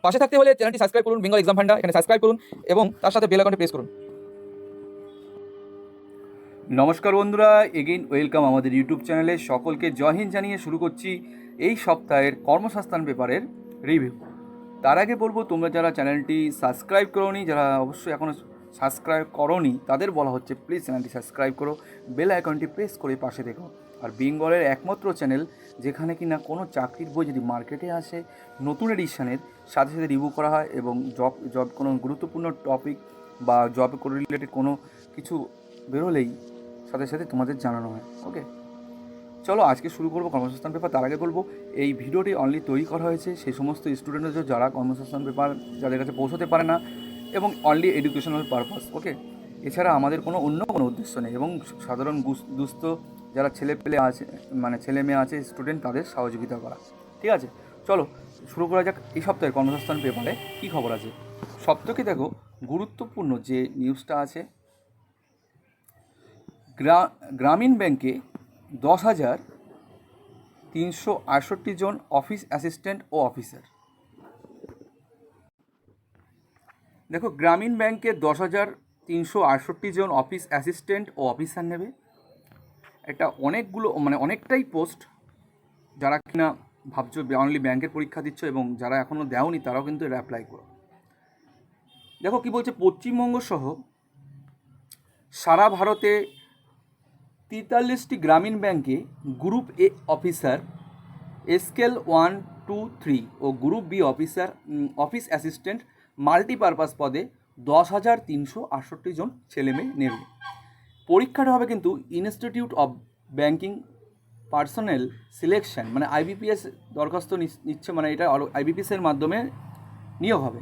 পাশে থাকতে হলে চ্যানেলটি সাবস্ক্রাইব করুন, বেঙ্গল এক্সাম ফান্ডা এখানে সাবস্ক্রাইব করুন এবং তার সাথে বেল আইকনটি প্রেস করুন। নমস্কার বন্ধুরা, এগেইন ওয়েলকাম আমাদের ইউটিউব চ্যানেলে। সকলকে জয় হিন্দ জানিয়ে শুরু করছি এই সপ্তাহের কর্মসংস্থান পেপারের রিভিউ। তার আগে বলবো, তোমরা যারা চ্যানেলটি সাবস্ক্রাইব করোনি, যারা অবশ্যই এখনও সাবস্ক্রাইব করোনি, তাদের বলা হচ্ছে প্লিজ চ্যানেলটি সাবস্ক্রাইব করো, বেল আইকনটি প্রেস করে পাশে দেখো। আর বেঙ্গলের একমাত্র চ্যানেল যেখানে কি না কোনো চাকরির বই যদি মার্কেটে আসে নতুন এডিশনের সাথে সাথে রিভিউ করা হয় এবং জব কোনো গুরুত্বপূর্ণ টপিক বা জব রিলেটেড কোনো কিছু বেরোলেই সাথে সাথে তোমাদের জানানো হয়। ওকে, চলো আজকে শুরু করবো কর্মসংস্থান পেপার। তার আগে বলবো, এই ভিডিওটি অনলি তৈরি করা হয়েছে সেই সমস্ত স্টুডেন্টদের যারা কর্মসংস্থান পেপার যাদের কাছে পৌঁছতে পারে না এবং অনলি এডুকেশনাল পারপাস। ওকে, এছাড়া আমাদের অন্য কোনো উদ্দেশ্য নেই এবং সাধারণ দুস্থ যারা ছেলে মেয়ে আছে স্টুডেন্ট, তাদের সহযোগিতা করা। ঠিক আছে, চলো শুরু করা যাক এই সপ্তাহের কর্মসংস্থান পেপারে কী খবর আছে। সবথেকে দেখো গুরুত্বপূর্ণ যে নিউজটা আছে, গ্রামীণ ব্যাংকে 10,368 জন অফিস অ্যাসিস্ট্যান্ট ও অফিসার। দেখো, গ্রামীণ ব্যাংকে 10,368 জন অফিস অ্যাসিস্ট্যান্ট ও অফিসার নেবে। এটা অনেকটাই পোস্ট। যারা কিনা ভাবছো অনলি ব্যাংকের পরীক্ষা দিচ্ছ এবং যারা এখনও দেওনি তারাও কিন্তু এটা অ্যাপ্লাই করো। দেখো কি বলছে, পশ্চিমবঙ্গ সহ সারা ভারতে 43টি গ্রামীণ ব্যাংকে গ্রুপ এ অফিসার স্কেল 1, 2, 3 ও group B officer office assistant multipurpose পদে 10,368 জন ছেলেমেয়ে নেবে। পরীক্ষাটা হবে কিন্তু institute of banking personnel selection, মানে আইবিপিএস দরখাস্ত নিচ্ছে, মানে এটা আইবিপিএসের মাধ্যমে নিয়োগ হবে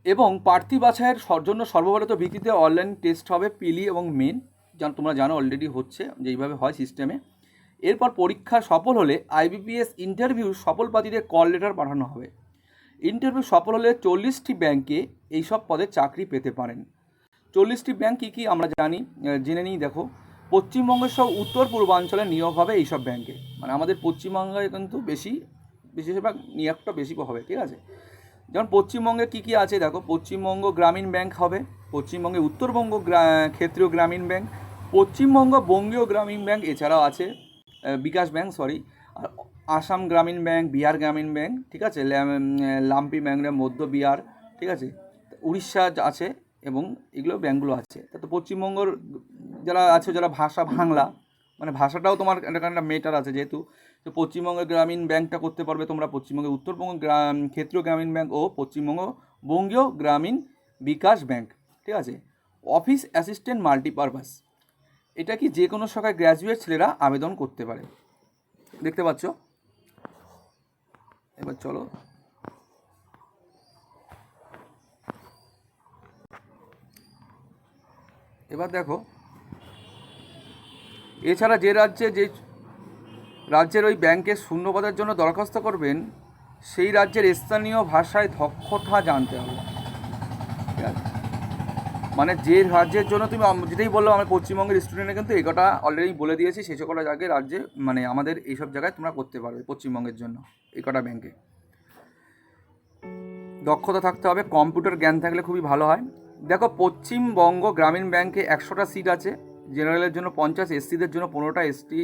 এবং প্রার্থী বাছাইয়ের জন্য সর্বভারত ভিত্তিতে অনলাইন টেস্ট হবে, পিলি এবং মেন, তোমরা জানো অলরেডি হচ্ছে, যেইভাবে হয় সিস্টেমে। এরপর পরীক্ষা সফল হলে আইবিপিএস ইন্টারভিউ সফল প্রার্থীদের কল লেটার পাঠানো হবে। ইন্টারভিউ সফল হলে 40টি ব্যাংকে এইসব পদে চাকরি পেতে পারেন। 40টি ব্যাংক কী কী আমরা জেনে নিই। দেখো, পশ্চিমবঙ্গের সব উত্তর পূর্বাঞ্চলে নিয়োগ হবে এইসব ব্যাংকে, মানে আমাদের পশ্চিমবঙ্গে কিন্তু বেশিরভাগ নিয়োগটা বেশি হবে। ঠিক আছে, যেমন পশ্চিমবঙ্গে কী কী আছে দেখো, পশ্চিমবঙ্গ গ্রামীণ ব্যাংক হবে, পশ্চিমবঙ্গে উত্তরবঙ্গ ক্ষেত্রীয় গ্রামীণ ব্যাংক, পশ্চিমবঙ্গ বঙ্গীয় গ্রামীণ ব্যাংক, এছাড়াও আছে বিকাশ ব্যাংক, আর আসাম গ্রামীণ ব্যাংক, বিহার গ্রামীণ ব্যাংক, ঠিক আছে, লাম্পি ব্যাংক, মধ্য বিহার, ঠিক আছে, উড়িষ্যা আছে এবং এগুলো ব্যাংকগুলো আছে। তো পশ্চিমবঙ্গর যারা আছে, যারা ভাষা বাংলা, মানে ভাষাটাও তোমার একটা মেটার আছে, যেহেতু তো পশ্চিমবঙ্গের গ্রামীণ ব্যাংকটা করতে পারবে তোমরা, পশ্চিমবঙ্গের উত্তরবঙ্গ ক্ষেত্রীয় গ্রামীণ ব্যাংক ও পশ্চিমবঙ্গ বঙ্গীয় গ্রামীণ বিকাশ ব্যাংক। ঠিক আছে, অফিস অ্যাসিস্ট্যান্ট মাল্টিপারপাস, এটা কি যে কোনো শাখায় গ্র্যাজুয়েট ছেলেরা আবেদন করতে পারে, দেখতে পাচ্ছ। এবার চলো দেখো, এছাড়া যে রাজ্যের ওই ব্যাংকের শূন্যপদের জন্য দরখাস্ত করবেন সেই রাজ্যের স্থানীয় ভাষায় দক্ষতা জানতে হবে। ঠিক আছে, মানে যে রাজ্যের জন্য তুমি যেটাই বললো, আমি পশ্চিমবঙ্গের স্টুডেন্টরা কিন্তু এই কটা অলরেডি বলে দিয়েছি, সেই কটা জায়গায় রাজ্যে, মানে আমাদের এইসব জায়গায় তোমরা করতে পারবে পশ্চিমবঙ্গের জন্য এই কটা ব্যাংকে। দক্ষতা থাকতে হবে, কম্পিউটার জ্ঞান থাকলে খুবই ভালো হয়। দেখো, পশ্চিমবঙ্গ গ্রামীণ ব্যাংকে 100টা সিট আছে, জেনারেলের জন্য 50, এসসিদের জন্য 15টা, এসটি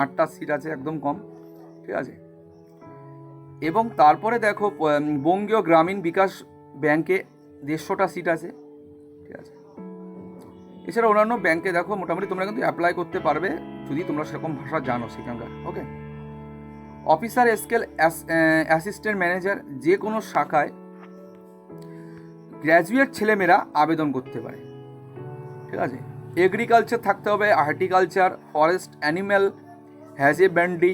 8টা সিট আছে, একদম কম। ঠিক আছে, এবং তারপরে দেখো বঙ্গীয় গ্রামীণ বিকাশ ব্যাংকে 150টা সিট আছে। ঠিক আছে, এছাড়া অন্যান্য ব্যাংকে দেখো মোটামুটি তোমরা কিন্তু অ্যাপ্লাই করতে পারবে যদি তোমরা সেরকম ভাষা জানো সেখানকার। ওকে, অফিসার স্কেল অ্যাসিস্ট্যান্ট ম্যানেজার, যে কোনো শাখায় গ্র্যাজুয়েট ছেলেমেয়েরা আবেদন করতে পারে। ঠিক আছে, এগ্রিকালচার থাকতে হবে, horticulture, forest, animal husbandry,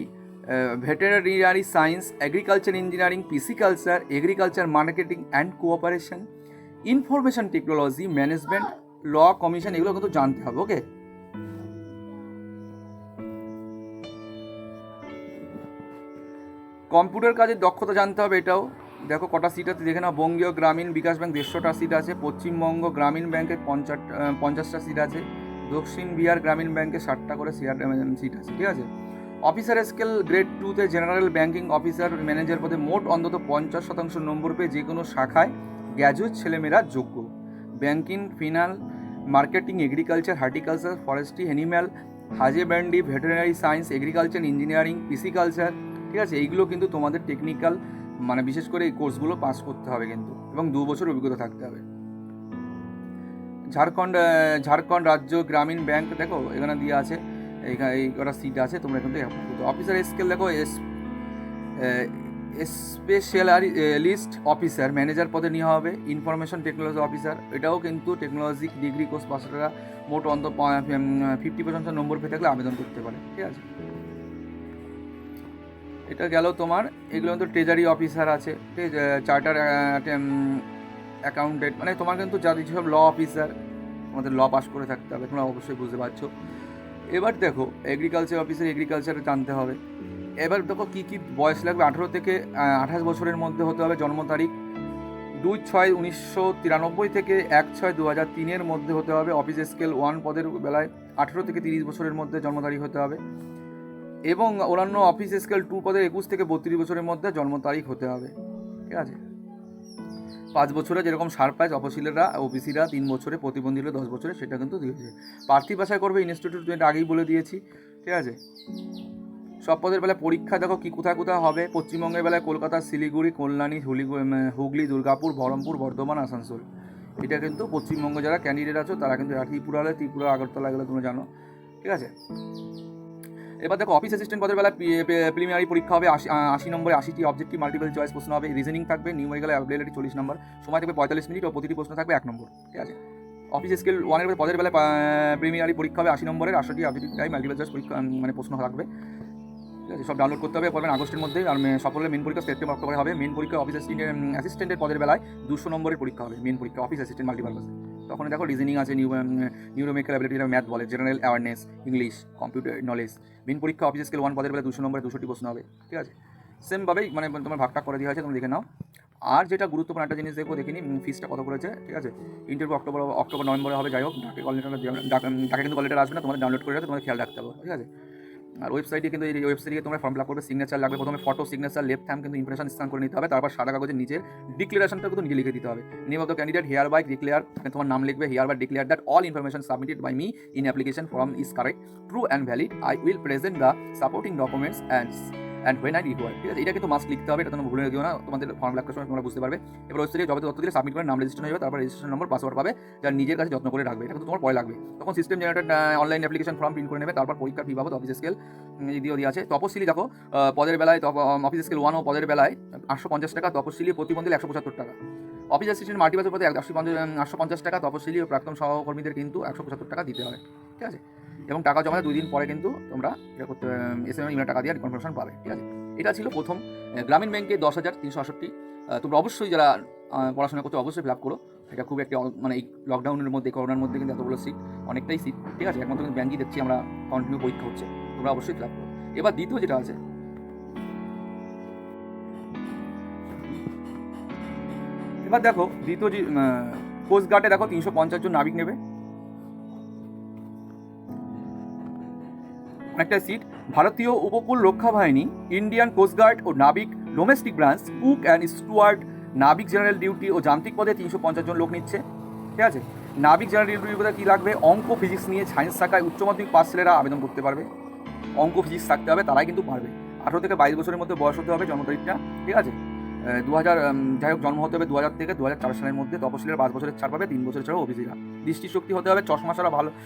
veterinary science, agriculture engineering, pisciculture, agriculture marketing and cooperation, information technology management, law commission, এগুলো কিন্তু জানতে হবে। ওকে, কম্পিউটার কাজের দক্ষতা জানতে হবে, এটাও দেখো কটা সিট আছে দেখে নাও। বঙ্গীয় গ্রামীণ বিকাশ ব্যাংক 150টা সিট আছে, পশ্চিমবঙ্গ গ্রামীণ ব্যাংকের 50টা সিট আছে, দক্ষিণ বিহার গ্রামীণ ব্যাংকে 60টা করে সিট আছে। ঠিক আছে, অফিসার স্কেল গ্রেড 2-তে জেনারেল ব্যাংকিং অফিসার ম্যানেজার পদে মোট অন্তত 50% নম্বর পেয়ে যে কোনো শাখায় গ্র্যাজুয়েট ছেলেমেয়েরা যোগ্য। Banking, final, marketing, agriculture, horticulture, forestry, animal husbandry, veterinary science, agriculture, engineering, pisciculture, ঠিক আছে, এইগুলো কিন্তু তোমাদের টেকনিক্যাল মানে বিশেষ করে এই কোর্সগুলো পাস করতে হবে কিন্তু, এবং 2 বছর অভিজ্ঞতা থাকতে হবে। ঝাড়খণ্ড রাজ্য গ্রামীণ ব্যাংক দেখো এখানে দিয়ে আছে, এইখানে এই কটা সিট আছে, তোমরা এখান থেকে অফিসার স্কেল দেখো স্পেশালিস্ট অফিসার ম্যানেজার পদে নেওয়া হবে। ইনফরমেশন টেকনোলজি অফিসার, এটাও কিন্তু টেকনোলজি ডিগ্রি কোর্স পাশরা মোট অন্তত 50% নম্বর পেয়ে থাকলে আবেদন করতে পারে, ঠিক আছে। এটা গেল তোমার, এগুলো কিন্তু ট্রেজারি অফিসার আছে, চার্টার অ্যাকাউন্টেন্ট, মানে তোমার কিন্তু যা যেসব ল অফিসার, তোমাদের ল পাস করে থাকতে হবে, তোমরা অবশ্যই বুঝতে পারছো। এবার দেখো এগ্রিকালচার অফিসার, এগ্রিকালচারে জানতে হবে। এবার দেখো কী কী বয়স লাগবে, 18 থেকে 28 বছরের মধ্যে হতে হবে জন্ম তারিখ, 2/6/1993 থেকে 1/6/2003 মধ্যে হতে হবে। অফিস স্কেল 1 পদের বেলায় 18 থেকে 30 বছরের মধ্যে জন্ম তারিখ হতে হবে, এবং অন্যান্য অফিস স্কেল 2 পদের 21 থেকে 32 বছরের মধ্যে জন্ম তারিখ হতে হবে, ঠিক আছে। 5 বছরে যেরকম সার পায় তপশিলেরা, ওবিসিরা 3 বছরে, প্রতিবন্ধী হলে 10 বছরে, সেটা কিন্তু দিয়েছে। প্রার্থী বাছাই করবে ইনস্টিটিউট, এটা আগেই বলে দিয়েছি, ঠিক আছে। সব পদের বেলায় পরীক্ষা দেখো কি কোথায় কোথায় হবে। পশ্চিমবঙ্গের বেলায় কলকাতা, শিলিগুড়ি, কল্যাণী, হুগলি, দুর্গাপুর, বহরমপুর, বর্ধমান, আসানসোল। এটা কিন্তু পশ্চিমবঙ্গ যারা ক্যান্ডিডেট আছো তারা কিন্তু, ত্রিপুরা হলে ত্রিপুরা, আগরতলা গেলে তোমরা জানো, ঠিক আছে। এবার দেখো অফিস অ্যাসিস্ট্যান্ট পদের বেলায় প্রিলিমিনারি পরীক্ষা হবে, 80 নম্বরে 80টি অবজেক্টিভ মাল্টিপল চয়েস প্রশ্ন হবে। রিজনিং থাকবে, নিউমেরিক্যাল অ্যাবিলিটি 40 নম্বর, সময় থাকবে 45 মিনিট, ও প্রতিটি প্রশ্ন থাকবে 1 নম্বর, ঠিক আছে। অফিস স্কেল 1-এর পদের বেলায় প্রিলিমিনারি পরীক্ষা হবে 80 নম্বরের, 80টি অবজেক্টিভ টাইপ মাল্টিপল চয়েস পরীক্ষা মানে প্রশ্ন থাকবে, ঠিক আছে। সব ডাউনলোড করতে হবে, পড়বেন আগস্টের মধ্যে। আর সফল হলে মেন পরীক্ষা সেপ্টেম্বর অক্টোবরে হবে। মেন পরীক্ষা অফিস অ্যাসিস্ট্যান্টের পদের বেলায় 200 নম্বরের পরীক্ষা হবে, মেন পরীক্ষা অফিস অ্যাসিস্ট্যান্ট মাল্টিপারপাস। তখন দেখো রিজনিং আছে, নিউরোমেরিক্যাল অ্যাবিলিটি, ম্যাথ বলে, general awareness, English, computer knowledge. Main পরীক্ষা অফিস স্কেল 1 পদের বেলায় 200 নম্বরে 200টি প্রশ্ন হবে, ঠিক আছে। সেমভাবেই মানে তোমার ভাগটা করে দেওয়া আছে, তোমরা দেখে নাও। আর যেটা গুরুত্বপূর্ণ একটা জিনিস দেখো, দেখিনি ফিসটা কত করেছে, ঠিক আছে। ইন্টারভিউ অক্টোবর নভেম্বরে হবে, যাই হোক। ডাকে কিন্তু কল লেটার আসবে না, তোমাদের ডাউনলোড করে রাখতে তোমাদের খেয়াল রাখতে হবে, ঠিক আছে। আর ওয়েবসাইটে কিন্তু এই ওয়েবসাইটে তোমরা ফর্ম ফিল আপ করবে, সিগনেচার লাগবে, প্রথমে ফটো, সিগনেচার, লেফট হ্যান্ড কিন্তু ইমপ্রেশন স্ক্যান করে নিতে হবে, তারপর সাদা কাগজে নিজের ডিক্লারেশনটা কিন্তু নিজে লিখে দিতে হবে। Name of the candidate hereby declare, তোমার নাম লিখবে, hereby declare that all information submitted by me in application form is correct, true and valid, I will present the supporting documents and when I require, ঠিক আছে। এটা কিন্তু must লিখতে হবে, এটা তোমরা ভুলে দিও না, তোমাদের ফর্ম ফিল আপ করার সময় তোমরা বুঝতে পারবে। এবার ওয়েবসাইটে যবে তথ্য দিলে সাবমিট করে নাম রেজিস্ট্রেশন হয়ে যাবে, তারপর রেজিস্ট্রেশন নম্বর, পাসওয়ার্ড পাবে, যা নিজের কাছে যত্ন করে রাখবে, এটা কিন্তু তোমার পরে লাগবে। তখন system generated online application form print করে নেবে, তারপর পরীক্ষার ফি বাবদ অফিস স্কেল দিয়ে আছে। তপশিলি দেখো পদের বেলায় অফিস স্কেল 1 ও পদের বেলায় 850 টাকা, তপশিলি প্রতিবন্ধী 175 টাকা। অফিস অ্যাসিস্ট্যান্ট মাল্টিপারপাস পদে 850 টাকা, তপশিলি ও প্রাক্তন সহকর্মীদের কিন্তু 175 টাকা দিতে হবে, ঠিক আছে। এবং টাকা জমা 2 দিন পরে কিন্তু তোমরা এটা করতে SMS ইমেল টাকা দিয়ে কনফার্মেশন পাবে, ঠিক আছে। এটা ছিল প্রথম। গ্রামীণ ব্যাংকে 10,368। তোমরা অবশ্যই যারা পড়াশোনা করতে অবশ্যই ফিল আপ করো, এটা খুব একটা মানে এই লকডাউনের মধ্যে, করোনার মধ্যে কিন্তু এতগুলো সিট, অনেকটাই সিট, ঠিক আছে। একমাত্র কিন্তু ব্যাংকই দেখছি আমরা কন্টিনিউ পরীক্ষা হচ্ছে, তোমরা অবশ্যই ফিল আপ করো। এবার দ্বিতীয় যেটা আছে, এবার দেখো দ্বিতীয় যে কোস্টগার্ডে দেখো 350 জন নাবিক নেবে, অনেকটা সিট। ভারতীয় উপকূল রক্ষা বাহিনী, ইন্ডিয়ান কোস্টগার্ড ও নাবিক domestic branch, cook and steward, নাবিক জেনারেল ডিউটি ও যান্ত্রিক পদে 350 জন লোক নিচ্ছে, ঠিক আছে। নাবিক জেনারেল ডিউটির পদে কী লাগবে, অঙ্ক ফিজিক্স নিয়ে সায়েন্স শাখায় উচ্চ মাধ্যমিক পাস ছেলেরা আবেদন করতে পারবে। অঙ্ক ফিজিক্স থাকতে হবে, তারাই কিন্তু পারবে। 18 থেকে 22 বছরের মধ্যে বয়স হতে হবে, জন্ম তারিখটা, ঠিক আছে। 2000 যাই হোক, জন্ম হতে হবে 2000 থেকে 2004 সালের মধ্যে। তপশিলের 5 বছরের ছাড় পাবে, 3 বছরের ছাড়াও ওবিসিরা। দৃষ্টিশক্তি হতে হবে, চশমা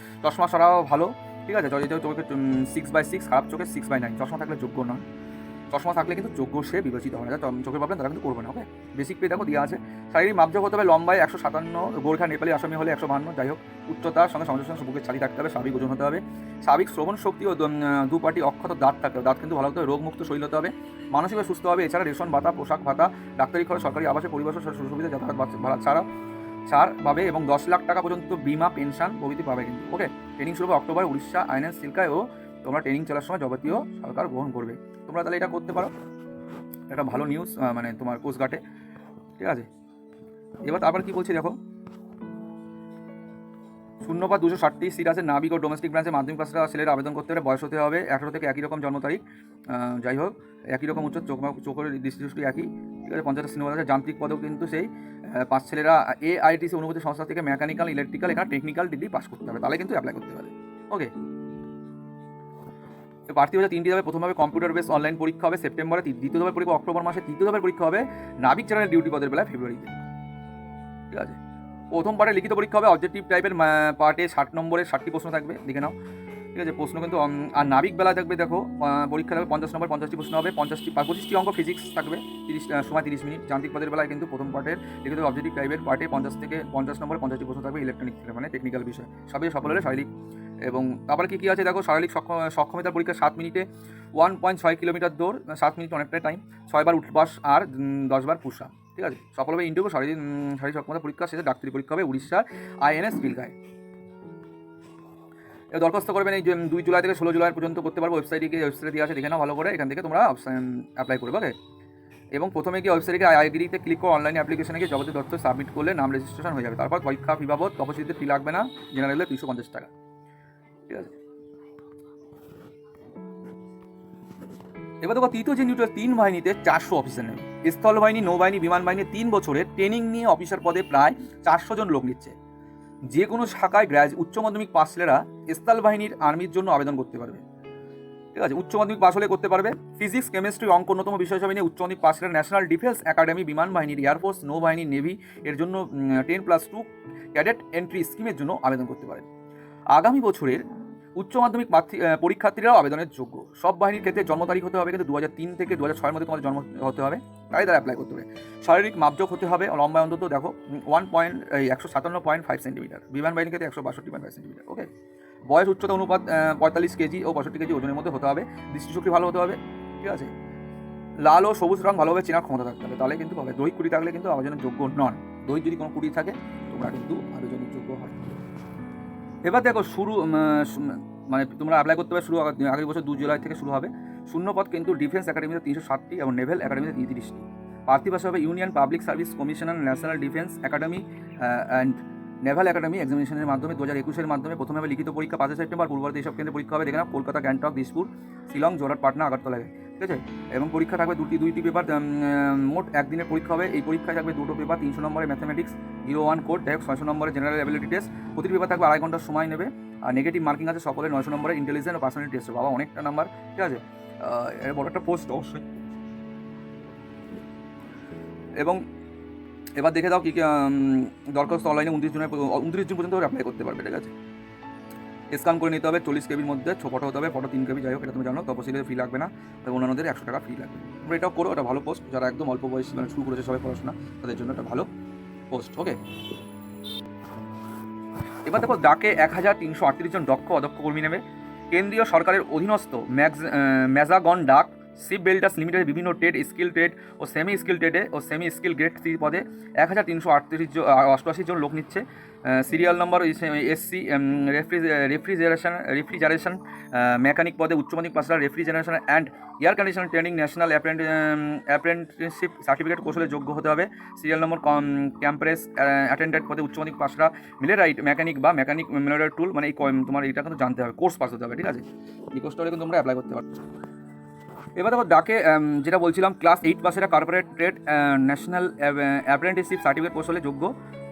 ছাড়াও ভালো, ঠিক আছে। যদি চোখে 6/6, খারাপ চোখে 6/9, চশমা থাকলে যোগ্য নয়। চশমা থাকলে কিন্তু যোগ্য সে বিবেচিত হয় না, চোখের প্রবলেম তারা কিন্তু করবে না, ওকে। বেসিক পে দেখো দেওয়া আছে। শারীরিক মাপযোগ হতে হবে, লম্বায় 157, গোর্খা, নেপালি, আসামি হলে 152, যাই হোক। উচ্চতার সঙ্গে সামঞ্জস্য, বুকের ছাতি থাকতে হবে, স্বাভাবিক ওজন হতে হবে, স্বাভাবিক শ্রবণ শক্তি ও 2 পাটি অক্ষত দাঁত থাকতে হবে, দাঁত কিন্তু ভালো হতে হবে, রোগমুক্ত শরীর হতে হবে, মানসিকভাবে সুস্থ হবে। এছাড়া রেশন ভাতা, পোশাক ভাতা, ডাক্তারি খরচ, সরকারি আবাসে পরিবেশ সুবিধা, যাতায়াত ভাড়া ছাড় পাবে, এবং 10 লাখ টাকা পর্যন্ত বিমা, পেনশন প্রভৃতি পাবে কিন্তু, ওকে। ট্রেনিং শুরু হবে অক্টোবর, উড়িষ্যা, আইএনএস সিল্কায়, ও তোমরা ট্রেনিং চলার সময় যাবতীয় সরকার গ্রহণ করবে। তোমরা তাহলে এটা করতে পারো, একটা ভালো নিউজ মানে তোমার কোস্টগার্ডে, ঠিক আছে। এবার তারপর কী বলছি দেখো, শূন্যপদ 260টি সিট আছে। নাবিক ও ডোমেস্টিক ব্রাঞ্চে মাধ্যমিক পাশে ছেলেরা আবেদন করতে পারে। বয়স হতে হবে 18 থেকে একই রকম জন্ম তারিখ, যাই হোক একই রকম উচ্চ, চোখের দৃষ্টি একই, ঠিক আছে। 50টা সিনেমা আছে। যান্ত্রিক পদেও কিন্তু সেই 5 ছেলেরা AITC অনুমতি সংস্থা থেকে মেকানিক্যাল, ইলেকট্রিক্যাল, এখানে টেকনিক্যাল ডিগ্রি পাস করতে হবে, তাহলে কিন্তু অ্যাপ্লাই করতে পারে। ওকে, প্রার্থী হচ্ছে 3টি ধাপে। প্রথম ধাপে কম্পিউটার বেস অনলাইন পরীক্ষা হবে সেপ্টেম্বরে, দ্বিতীয় ধাপের পরীক্ষা অক্টোবর মাসে, তৃতীয় ধাপের পরীক্ষা হবে নাবিক চ্যানেলের ডিউটি পদের বেলায় ফেব্রুয়ারিতে, ঠিক আছে। প্রথম পার্টে লিখিত পরীক্ষা হবে অবজেক্টিভ টাইপের, পার্টে 60 নম্বরের 60টি প্রশ্ন থাকবে, দেখে নাও, ঠিক আছে। প্রশ্ন কিন্তু আর নাবিক বেলা থাকবে, দেখো পরীক্ষা থাকবে 50 নম্বর, 50টি প্রশ্ন হবে, 25টি অঙ্ক ফিজিক্স থাকবে, 30 সময় 30 মিনিট। যান্ত্রিক পদের বেলায় কিন্তু প্রথম পার্টের লিখিত অবজেক্টিভ টাইপের পার্টে 50 নম্বর 50টি প্রশ্ন থাকবে, ইলেকট্রনিক মানে টেকনিক্যাল বিষয়, সবই সফল হলে শারীরিক। এবং তারপরে কী আছে দেখো, শারীরিক সক্ষমতার পরীক্ষা 7 মিনিটে 1.6 কিলোমিটার দৌড়, 7 মিনিট অনেকটাই টাইম, 6 বার উঠবাস আর 10 বার পুশ আপ, ঠিক আছে। সফল হবে ইন্টারভিউ। শারীরিক সক্ষমতা পরীক্ষা শেষে ডাক্তারি পরীক্ষা হবে উড়িষ্যার INS পিলগাঁয়। দরখাস্ত করবেন এই 2 জুলাই থেকে 16 জুলাই পর্যন্ত করতে পারবো। ওয়েবসাইটে দিয়ে আসে, দেখে নাও ভালো করে, এখান থেকে তোমরা অ্যাপ্লাই করবে। ওকে, এবং প্রথমে গিয়ে ওয়েবসাইটে আইআইডিতে ক্লিক করে অনলাইন অ্যাপ্লিকেশনে গিয়ে যাবতীয় তথ্য সাবমিট করলে নাম রেজিস্ট্রেশন হয়ে যাবে। তারপর পরীক্ষা ফি বাবদ তপশিলিতে ফি লাগবে না, জেনারেলে 350 টাকা, ঠিক আছে। এবার দেখো তৃতীয় যে নিউট্রাল 3 বাহিনীতে 400 অফিসার নেবে। স্থল বাহিনী, নৌবাহিনী, বিমান বাহিনী 3 বছরের ট্রেনিং নিয়ে অফিসার পদে প্রায় 400 জন লোক নিচ্ছে। যে কোনো শাখায় উচ্চ মাধ্যমিক পাস ছেলেরা স্থল বাহিনীর আর্মির জন্য আবেদন করতে পারবে, ঠিক আছে। উচ্চ মাধ্যমিক পাস হলে করতে পারবে। ফিজিক্স, কেমিস্ট্রি, অঙ্ক অন্যতম বিষয় হিসেবে নিয়ে উচ্চ মাধ্যমিক পাস ছেলেরা ন্যাশনাল ডিফেন্স একাডেমি, বিমান বাহিনীর, এয়ারফোর্স, নৌবাহিনী, নেভি এর জন্য 10+2 ক্যাডেট এন্ট্রি স্কিমের জন্য আবেদন করতে পারে। আগামী বছরের উচ্চ মাধ্যমিক পরীক্ষার্থীরাও আবেদনের যোগ্য। সব বাহিনীর ক্ষেত্রে জন্ম তারিখ হতে হবে কিন্তু 2003 থেকে 2006 মধ্যে তোমাদের জন্ম হতে হবে, তাই তারা অ্যাপ্লাই করতে হবে। শারীরিক মাপজোক হতে হবে, লম্বায় অন্তত দেখো 157.5 সেন্টিমিটার। বিমান বাহিনীর ক্ষেত্রে 162.5 সেন্টিমিটার। ওকে, বয়স উচ্চতা অনুপাত 45 কেজি ও 65 কেজি ওজনের মধ্যে হতে হবে। দৃষ্টিশক্তি ভালো হতে হবে, ঠিক আছে। লাল ও সবুজ রং ভালোভাবে চেনার ক্ষমতা থাকতে হবে, তাহলে কিন্তু হবে। দৈহিক কুড়ি থাকলে কিন্তু আবেদনের যোগ্য নন। দৈহিক যদি কোনো কুড়ি থাকে তোমরা কিন্তু আবেদনের যোগ্য হয়। এবার দেখো মানে তোমরা অ্যাপ্লাই করতে হবে আগের বছর 2 জুলাই থেকে শুরু হবে। শূন্যপদ কিন্তু ডিফেন্স একাডেমিতে 360টি এবং নেভেল একাডেমিতে 33টি। প্রার্থী ভাষা হবে union public service commissioner, national defence academy and naval academy এক্সামিনেশনের মাধ্যমে 2021-এর মাধ্যমে। প্রথমে হবে লিখিত পরীক্ষা 5 সেপ্টেম্বর। পূর্ববর্তী এইসব কেন্দ্রে পরীক্ষা হবে, দেখে নাও, কলকাতা, গ্যাংটক, দিসপুর, শিলং, জোরহাট, পাটনা, আগরতলায়, ঠিক আছে। এবং পরীক্ষা থাকবে দুইটি পেপার, মোট একদিনের পরীক্ষা হবে। এই পরীক্ষায় থাকবে 2টো পেপার, 300 নম্বরের ম্যাথামেটিক্স 01 কোড, যাই হোক 600 নম্বরের জেনারেল অ্যাবিলিটি টেস্ট। প্রতিটি পেপার থাকবে 2.5 ঘন্টার সময় নেবে। আর নেগেটিভ মার্কিং আছে সকলের 900 নম্বরের ইন্টেলিজেন্স ও পার্সোনালিটি টেস্ট। বাবা অনেকটা নাম্বার, ঠিক আছে। এর বড় একটা পোস্ট অবশ্যই। এবং এবার দেখে দাও কী কী দরখাস্ত অনলাইনে 29 জুন পর্যন্ত অ্যাপ্লাই করতে পারবে, ঠিক আছে। স্ক্যান করে নিতে হবে, 40 কেবির মধ্যে ফটো হতে হবে, ফটো 3 কেবি, যাই হোক এটা তুমি জানো। তপশিলিতে ফি লাগবে না, অন্যান্যদের 100 টাকা ফি লাগবে। তোমরা এটাও করো, এটা ভালো পোস্ট। যারা একদম অল্প বয়স মানে শুরু করেছে সবাই পড়াশোনা, তাদের জন্য একটা ভালো পোস্ট। ওকে, এবার দেখো ডাকে 1338 জন দক্ষ অদক্ষ কর্মী নেবে। কেন্দ্রীয় সরকারের অধীনস্থ ম্যাজাগন ডাক শিপ বিল্ডার্স লিমিটেডের বিভিন্ন ট্রেড, স্কিল ট্রেড ও সেমি স্কিল ট্রেডে ও সেমি স্কিল গ্রেড 3 পদে 1388 জন লোক নিচ্ছে। Serial number SC refrigeration mechanic পদে উচ্চ মাধ্যমিক পাশরা refrigeration and air conditioner training national apprenticeship certificate কৌশলে যোগ্য হতে হবে। সিরিয়াল নম্বর ক্যাম্প্রেস অ্যাটেন্ডেন্ট পদে উচ্চ মাধ্যমিক পাশরা মিলেরাইট মেকানিক বা মেকানিক মিলেরাইট টুল, মানে এই তোমার এটা কিন্তু জানতে হবে, কোর্স পাস হতে হবে, ঠিক আছে। এই কোর্সটা হলে কিন্তু তোমরা অ্যাপ্লাই করতে পারো। এবার দেখো ডাকে যেটা বলছিলাম, ক্লাস 8 পাসেরা corporate trade national apprenticeship certificate কৌশলে যোগ্য,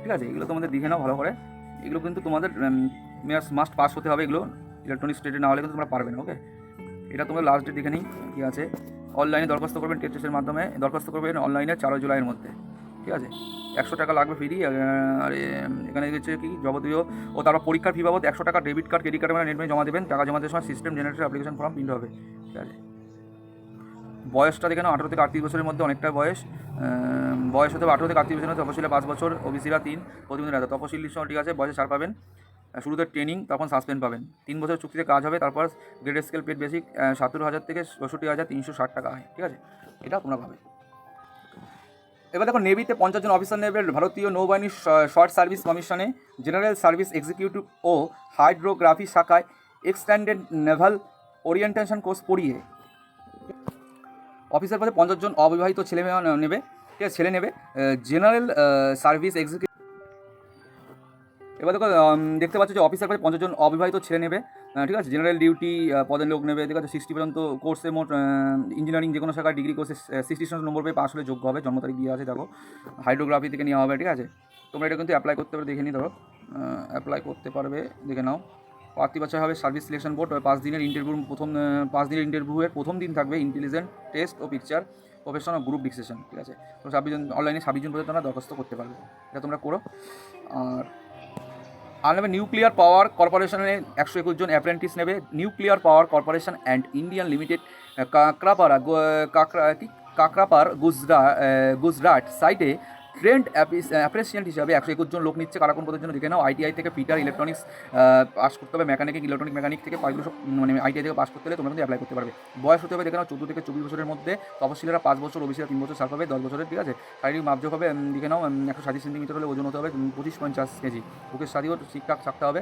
ঠিক আছে। এগুলো তোমাদের দেখে নাও ভালো করে, এগুলো কিন্তু তোমাদের মাস্ট পাস হতে হবে। এগুলো ইলেকট্রনিক্স ট্রেডে না হলে কিন্তু তোমরা পারবে না। ওকে, এটা তোমরা লাস্ট ডেট দেখে নিই কী আছে। অনলাইনে দরখাস্ত করবেন টেস্টের মাধ্যমে, দরখাস্ত করবেন অনলাইনে 4 জুলাইয়ের মধ্যে, ঠিক আছে। 100 টাকা লাগবে ফ্রি। আর এখানে হচ্ছে কি যাবতীয় ও তারপর পরীক্ষার ফি বাবদ 100 টাকা debit card, credit card, net জমা দেবেন। টাকা জমা দেওয়ার সময় system generated application form print হবে, ঠিক আছে। বয়সটা দেখে নাও, 18 থেকে 38 বছরের মধ্যে অনেকটা বয়স হতে হবে। 18 থেকে 38 বছরের মধ্যে তপশিলে 5 বছর, ওবিসিরা 3, প্রতিবন্ধী রাজা তপশিল লিস্ট, ঠিক আছে। বয়সে ছাড় পাবেন, শুরুতে ট্রেনিং, তখন সাসপেন্ড পাবেন। 3 বছর চুক্তিতে কাজ হবে। তারপর গ্রেড স্কেল পেড বেসিক 70,000 থেকে 64,360 টাকা হয়, ঠিক আছে। এটা তোমরা পাবে। এবার দেখো নেভিতে 50 জন অফিসার নেবে। ভারতীয় নৌবাহিনীর শর্ট সার্ভিস কমিশনে জেনারেল সার্ভিস এক্সিকিউটিভ ও হাইড্রোগ্রাফি শাখায় এক্সটেন্ডেড নেভাল ওরিয়েন্টেশন কোর্স পড়িয়ে অফিসার পদে 50 জন অবিবাহিত ছেলে নেবে, ঠিক আছে, ছেলে নেবে। জেনারেল সার্ভিস এক্সিকিউটিভ এবার দেখো দেখতে পাচ্ছ যে অফিসার পদে 50 জন অবিবাহিত ছেলে নেবে, ঠিক আছে। জেনারেল ডিউটি পদের লোক নেবে, ঠিক আছে। 60 পর্যন্ত কোর্সে মোট ইঞ্জিনিয়ারিং যে কোনো শাখায় ডিগ্রি কোর্সে 60 নম্বর পেয়ে পাস হলে যোগ্য হবে। জন্ম তারিখ দিয়ে আছে দেখো, হাইড্রোগ্রাফি থেকে নেওয়া হবে, ঠিক আছে। তোমরা এটা কিন্তু অ্যাপ্লাই করতে পারবে, দেখে নিই। ধরো অ্যাপ্লাই করতে পারবে, দেখে নাও। প্রার্থী বাছাই হবে সার্ভিস সিলেকশন বোর্ড। 5 দিনের ইন্টারভিউ, 5 দিনের ইন্টারভিউয়ের প্রথম দিন থাকবে ইন্টেলিজেন্ট টেস্ট ও পিকচার প্রফেশনাল গ্রুপ ডিসকাশন, ঠিক আছে। তো 26 জন অনলাইনে 26 জন পর্যন্ত তোমরা দরখাস্ত করতে পারবে, এটা তোমরা করো। আর নেবে নিউক্লিয়ার পাওয়ার কর্পোরেশনে 121 জন অ্যাপ্রেন্টিস নেবে। Nuclear power corporation and Indian limited Kakrapar Gujarat সাইটে ট্রেন্ড অ্যাপ্রেসিয়েন্ট হিসাবে 121 জন লোক নিচ্ছে। কারা কোন পদের জন্য দেখে নাও। আইটিআই থেকে ফিটার ইলেকট্রনিক্স পাস করতে হবে, ইলেকট্রনিক মেকানিক থেকে এগুলো সব মানে আইটিআই থেকে পাস করতে হলে তোমরা কিন্তু অ্যাপ্লাই করতে পারবে। বয়স হতে হবে দেখে নাও 14 থেকে 24 বছরের মধ্যে। তপশিলীরা 5 বছর, ওবিসিরা 3 বছর, সার্ভ হবে 10 বছরের, ঠিক আছে। শারীরিক মাপযোগ হবে দেখে নাও 160 সেন্টিমিটার হলে ওজন হতে হবে 25-50 কেজি। বুকের সাদিও ঠিকঠাক থাকতে হবে,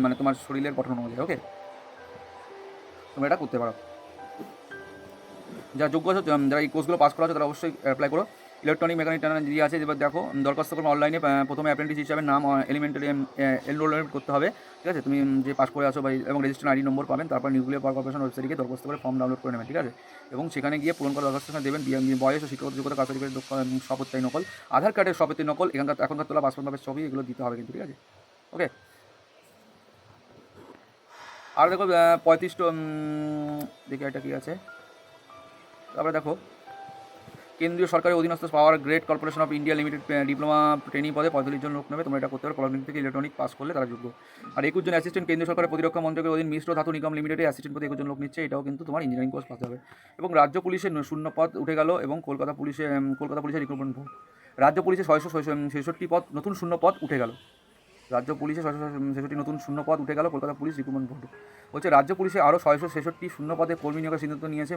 মানে তোমার শরীরের গঠন অনুযায়ী, ওকে। তোমরা এটা করতে পারো। যারা যোগ্য আছে, যারা এই কোর্সগুলো পাস করা আছে তারা অবশ্যই অ্যাপ্লাই করো। ইলেকট্রনিক মেকানিক টানা দিয়ে আছে, এবার দেখো দরখাস্ত করবে অনলাইনে। প্রথমে অ্যাপ্রেন্টিস হিসাবে নাম এলিমেন্টারি এনরোলমেন্ট করতে হবে, ঠিক আছে। তুমি যে পাস করে আসো বা এবং রেজিস্ট্রেশন আইডি নম্বর পাবেন। তারপর নিউক্লিয়ার পাওয়ার কর্পোরেশন ওয়েবসাইটে গিয়ে দরখাস্ত করে ফর্ম ডাউনলোড করে নেবেন, ঠিক আছে। এবং সেখানে গিয়ে পূরণ করা দরখাস্ত দেবেন বয়স ও শিক্ষাগত যোগ্যতা, কাস্ট সার্টিফিকেট, সপত্যায়ী নকল, আধার কার্ডের সপত্যায়ী নকল, এখনকার তোলা পাসপোর্ট মাপের ছবি, এগুলো দিতে হবে কিন্তু, ঠিক আছে, ওকে। আর দেখো 35 দেখে এটা কী আছে। তারপরে দেখো কেন্দ্রীয় সরকারের অধীনস্থ power grid corporation of India limited diploma training পদে 45 জন লোক নেবে। তোমরা এটা করতে পারো। পলিটেকনিক থেকে ইলেকট্রনিক পাস করলে তারা যোগ্য। আর 21 জন অ্যাসিস্ট্যান্ট কেন্দ্রীয় সরকারের প্রতিরক্ষা মন্ত্রকের অধীন মিশ্র ধাতু নিগম লিমিটেডে অ্যাসিস্ট্যান্ট পদে 21 জন লোক নিচ্ছে। এটাও কিন্তু তোমার ইঞ্জিনিয়ারিং কোর্স পাস হবে। এবং রাজ্য পুলিশের শূন্য পদ উঠে গেল এবং কলকাতা পুলিশের রিক্রুটমেন্ট বোর্ড। রাজ্য পুলিশে 666 পদ নতুন শূন্য পদ উঠে গেল। রাজ্য পুলিশে 666 নতুন শূন্য পদ উঠে গেল কলকাতা পুলিশ রিক্রুটমেন্ট বোর্ড। বলছে রাজ্য পুলিশে আরও 666 শূন্য পদে কর্মী নিয়োগের সিদ্ধান্ত নিয়েছে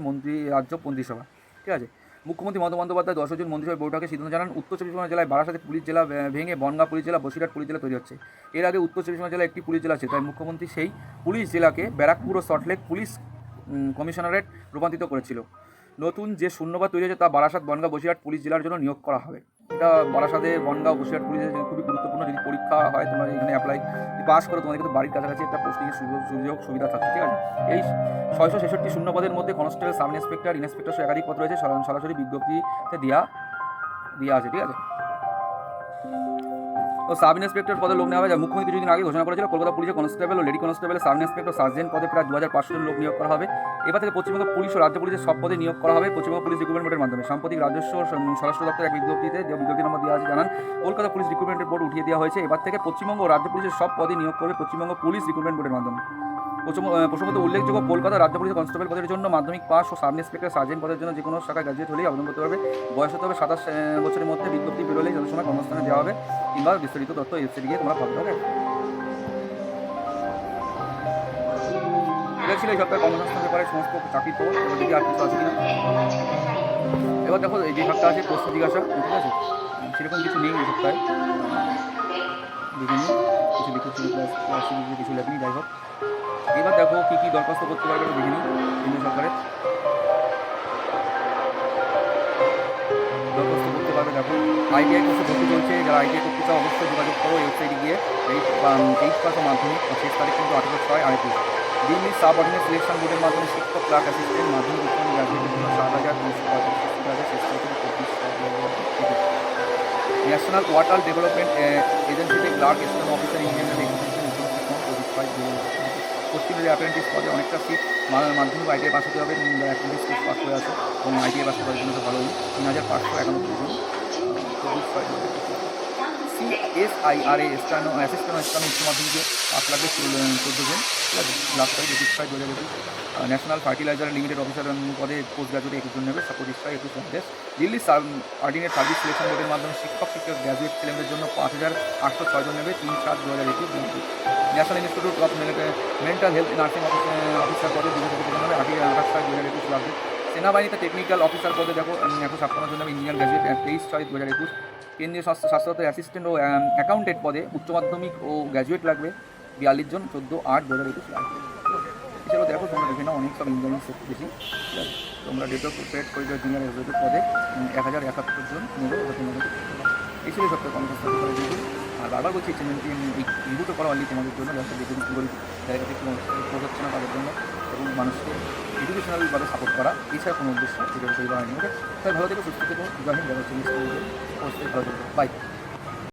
রাজ্য মন্ত্রিসভা, ঠিক আছে। মুখ্যমন্ত্রী মমতা বন্দ্যোপাধ্যায় 10 জন মন্ত্রিসভার বৈঠকে সিদ্ধান্ত জানান। উত্তর 24 পরগনা জেলায় বারাসাতে পুলিশ জেলা ভেঙে বনগাঁ পুলিশ জেলা, বসিরহাট পুলিশ জেলা তৈরি হচ্ছে। এর আগে উত্তর 24 পরগনা জেলায় একটি পুলিশ জেলা আছে, তাই মুখ্যমন্ত্রী সেই পুলিশ জেলাকে ব্যারাকপুর ও সল্টলেক পুলিশ কমিশনারেট রূপান্তরিত করেছিল। নতুন যে শূন্যপদ তৈরি হয়েছে তা বারাসাত, বনগাঁ, বসিরহাট পুলিশ জেলার জন্য নিয়োগ করা হবে। এটা বারাসাতে, বনগাঁ, বসিরহাট পুলিশের খুবই গুরুত্বপূর্ণ। যদি পরীক্ষা হয় তোমরা এখানে অ্যাপ্লাই পাস করো, তোমাদের কিন্তু বাড়ির কাছাকাছি একটা পোস্টিংয়ের সুবিধা থাকছে, ঠিক আছে। এই 666 শূন্যপদের মধ্যে কনস্টেবল, সাব ইন্সপেক্টর, ইন্সপেক্টর সহ একাধিক পদ রয়েছে। সরাসরি বিজ্ঞপ্তিতে দেওয়া আছে, ঠিক আছে। তো সাব ইন্সপেক্টর পদে লোক নেওয়া হবে। মুখ্যমন্ত্রী কিছুদিন আগে ঘোষণা করেছিল কলকাতা পুলিশে কনস্টেবল ও lady constable, sub inspector, sergeant পদে প্রায় 2500 জন লোক নিয়োগ করা হবে। এবার থেকে পশ্চিমবঙ্গ পুলিশ ও রাজ্য পুলিশের সব পদে নিয়োগ করা হবে পশ্চিমবঙ্গ পুলিশ রিক্রুটমেন্ট বোর্ডের মাধ্যমে। সাম্প্রতিক রাজস্ব স্বরাষ্ট্র দপ্তর এক বিজ্ঞপ্তিতে যে বিজ্ঞপ্তি নম্বর দেওয়া আছে জানান কলকাতা পুলিশ রিক্রুটমেন্ট বোর্ড উঠিয়ে দেওয়া হয়েছে। এবার থেকে পশ্চিমবঙ্গ ও রাজ্য পুলিশের সব পদে নিয়োগ করবে পশ্চিমবঙ্গ পুলিশ রিক্রুটমেন্ট বোর্ডের মাধ্যমে। প্রসঙ্গত উল্লেখযোগ্য, কলকাতা রাজ্য পুলিশ কনস্টেবল পদের জন্য মাধ্যমিক পাস ও সাব ইন্সপেক্টর, সার্জেন্ট পদের জন্য যে কোনো শাখায় গ্র্যাজুয়েট হলেই আবেদন করতে পারবে। বয়স হতে হবে 27 বছরের মধ্যে। বিজ্ঞপ্তি বেরোলেই যত সময় কর্মস্থানে দেওয়া হবে কিংবা বিস্তারিত তথ্য ওয়েবসাইটে গিয়ে তোমরা পাবে, ওকে। এটা ছিল এই সপ্তাহে কর্মসংস্থান ব্যাপারে সমস্ত চাকরির খবর। এবার দেখি আর কিছু আছে কিনা। এবার দেখো এই যে ভাগটা আছে প্রশ্ন জিজ্ঞাসা, ঠিক আছে। সেরকম কিছু নেই এই সপ্তাহে, দেখিনি কিছু কিছু লেখেনি, যাই হোক। এবার দেখো কী কী দরখাস্ত করতে পারবে এটা দেখিনি। কেন্দ্র সরকারের দরখাস্ত করতে পারবে। দেখো আইটিআই কোর্সে ভর্তি চলছে। যারা আইটিআই করতে চাও অবশ্যই যোগাযোগ করো ওয়েবসাইটে গিয়ে। 8 পাস ও মাধ্যমিক শেষ তারিখ কিন্তু 18/6/21। দিল্লি সাব অর্ডিনেন্স সিলেকশন বোর্ডের মাধ্যমে শিক্ষক, ক্লার্ক, অ্যাসিস্ট্যান্ট, মাধ্যমিক উচ্চ গ্রাজুয়েটের জন্য 7,335 শেষ তারিখ 24/6/21। ন্যাশনাল ওয়াটার ডেভেলপমেন্ট এজেন্সিতে ক্লার্ক, স্টেশন অফিসার, ইঞ্জিনিয়ার পশ্চিমের অ্যাপ্রেন্টিস পদে অনেকটা সিট। মাধ্যমিক আইটিআই পাস হতে হবে, অ্যাপ্রেন্টিস কোর্স পাস করে আছে এবং আইটিআই পাস করার জন্য তো ভালোই। 3,591 জন। CSIRA অ্যাসিস্ট্যান্ট উচ্চ মাধ্যমিকে পাস লাগবে 14 জন, ঠিক আছে। লাস্ট তারিখ 21/6/2021। ন্যাশনাল ফার্টিলাইজার লিমিটেড অফিসার পদে পোস্ট গ্রাজুয়েট 21 জন নেবে। 25/21 দিল্লি অর্ডিনেট সার্ভিস সিলেকশন বোর্ডের মাধ্যমে শিক্ষক গ্র্যাজুয়েট ছেলেমেয়েদের জন্য 5,806 জন নেবে। 3/7/2021। National institute of mental health nursing officer পদে 230 জন নেবে। 28/28/2021 লাগবে। সেনাবাহিনীতে টেকনিক্যাল অফিসার পদে দেখো 156 জন নেবে। Engineer graduate 23/6/2021। কেন্দ্রীয় স্বাস্থ্য দপ্তরের অ্যাসিস্ট্যান্ট ও অ্যাকাউন্টেন্ট পদে উচ্চ মাধ্যমিক ও গ্র্যাজুয়েট লাগবে 42 জন। 14/8/2021 লাগবে। এছাড়াও দেখো তোমরা দেখে নাও অনেক সব ইঞ্জিনিয়ারিং সেক্টর বেশি, ঠিক আছে। তোমরা date of trade corridor junior executive পদে 1071 জন নেবে। এই ছিল সপ্তাহে কর্মসংস্থান করে দিয়েছি। আর বারবার বলছি এই চ্যানেলটি এই রিভিউটা করা অনলি তোমাদের জন্য, যাতে যে গরিব জায়গা থেকে পৌঁছাচ্ছে না তাদের জন্য, এবং মানুষকে এডুকেশনালভাবে সাপোর্ট করা, এছাড়া কোনো উদ্দেশ্য ভিডিও তৈরি করা হয়নি। ওকে, তাই ভালো থেকো, সুস্থ থেকো, জয় হিন্দ, দেখা হচ্ছে নেক্সট ভিডিও। অবশ্যই ভালো থেকো, বাই।